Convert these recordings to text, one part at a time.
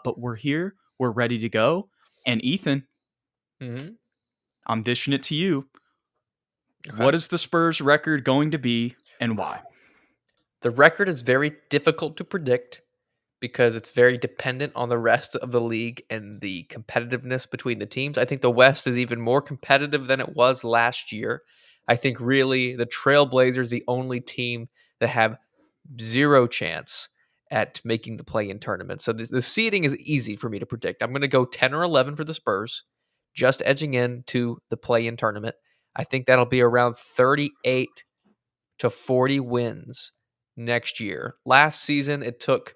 but we're here. We're ready to go. And Ethan, Mm-hmm. I'm dishing it to you. Okay. What is the Spurs record going to be and why? The record is very difficult to predict because it's very dependent on the rest of the league and the competitiveness between the teams. I think the West is even more competitive than it was last year. I think really the Trailblazers, the only team that have zero chance at making the play-in tournament. So the seeding is easy for me to predict. I'm going to go 10 or 11 for the Spurs, just edging into the play-in tournament. I think that'll be around 38 to 40 wins next year. Last season, it took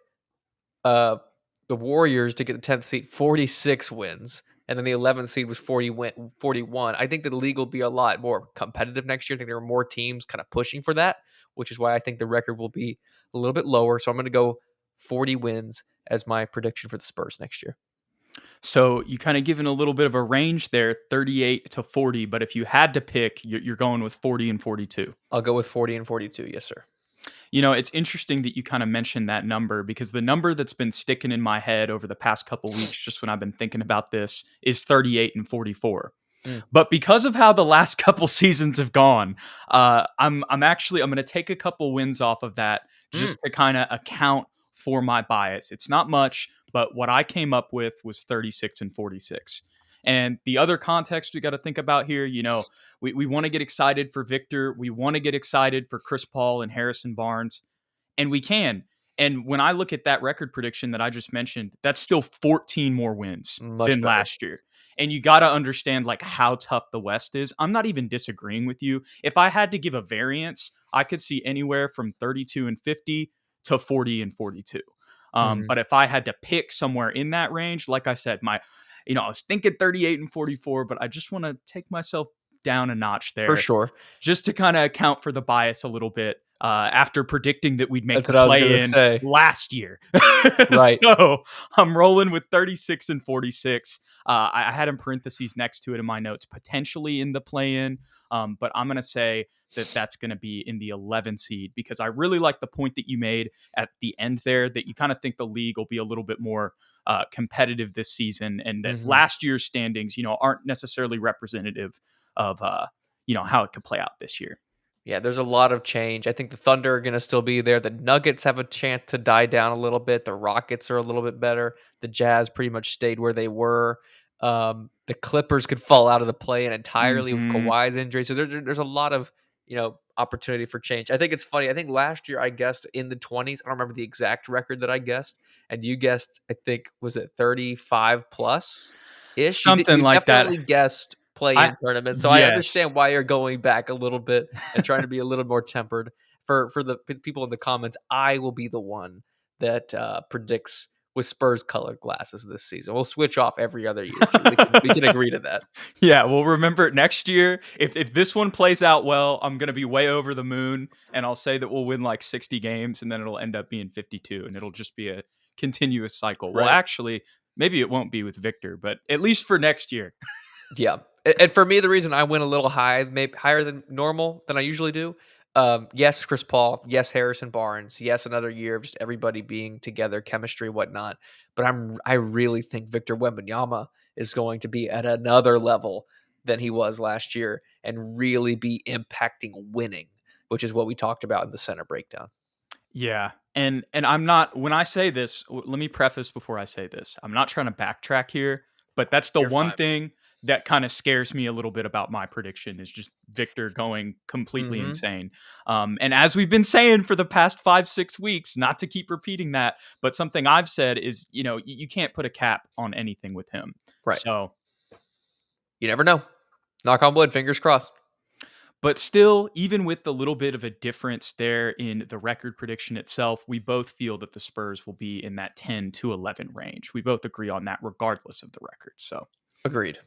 the Warriors to get the 10th seed 46 wins, and then the 11th seed was 41. I think the league will be a lot more competitive next year. I think there are more teams kind of pushing for that, which is why I think the record will be a little bit lower. So I'm going to go 40 wins as my prediction for the Spurs next year. So you kind of given a little bit of a range there, 38 to 40. But if you had to pick, you're going with 40 and 42. I'll go with 40 and 42. Yes, sir. It's interesting that you kind of mentioned that number because the number that's been sticking in my head over the past couple weeks, just when I've been thinking about this, is 38 and 44. Mm. But because of how the last couple seasons have gone, I'm going to take a couple wins off of that just to kind of account for my bias. It's not much, but what I came up with was 36 and 46. And the other context we got to think about here, we want to get excited for Victor. We want to get excited for Chris Paul and Harrison Barnes, and we can. And when I look at that record prediction that I just mentioned, that's still 14 more wins Much than better. last year. And you got to understand like how tough the West is. I'm not even disagreeing with you. If I had to give a variance, I could see anywhere from 32 and 50 to 40 and 42. But if I had to pick somewhere in that range, like I said, I was thinking 38 and 44, but I just want to take myself down a notch For there sure. just to kind of account for the bias a little bit after predicting that we'd make That's the what I was going play to in say. last year. Right. So I'm rolling with 36 and 46. I had in parentheses next to it in my notes, potentially in the play in, but I'm going to say that that's going to be in the 11 seed because I really like the point that you made at the end there that you kind of think the league will be a little bit more competitive this season and that last year's standings, aren't necessarily representative of, how it could play out this year. Yeah, there's a lot of change. I think the Thunder are going to still be there. The Nuggets have a chance to die down a little bit. The Rockets are a little bit better. The Jazz pretty much stayed where they were. The Clippers could fall out of the play entirely with Mm-hmm. Kawhi's injury. So there's a lot of opportunity for change. I think it's funny. I think last year I guessed in the 20s. I don't remember the exact record that I guessed, and you guessed. I think was it 35 plus ish. Something You like that. definitely guessed I play-in tournament. So I Yes. understand why you're going back a little bit and trying to be a little more tempered. For the people in the comments, I will be the one that predicts with Spurs colored glasses this season. We'll switch off every other year. Jude. We can agree to that. Yeah, well, remember next year, if this one plays out well, I'm going to be way over the moon, and I'll say that we'll win like 60 games, and then it'll end up being 52, and it'll just be a continuous cycle. Well, Right. actually, maybe it won't be with Victor, but at least for next year. Yeah. And for me, the reason I went a little high, maybe higher than normal than I usually do. Yes, Chris Paul. Yes, Harrison Barnes. Yes, another year of just everybody being together, chemistry, whatnot. But I really think Victor Wembanyama is going to be at another level than he was last year and really be impacting winning, which is what we talked about in the center breakdown. Yeah. And I'm not when I say this, let me preface before I say this. I'm not trying to backtrack here, but that's the You're one fine. thing that kind of scares me a little bit about my prediction is just Victor going completely Mm-hmm. insane. And as we've been saying for the past 5-6 weeks, not to keep repeating that, but something I've said is, you can't put a cap on anything with him. Right. So You never know. Knock on wood. Fingers crossed. but still, even with the little bit of a difference there in the record prediction itself, we both feel that the Spurs will be in that 10 to 11 range. We both agree on that regardless of the record. So Agreed.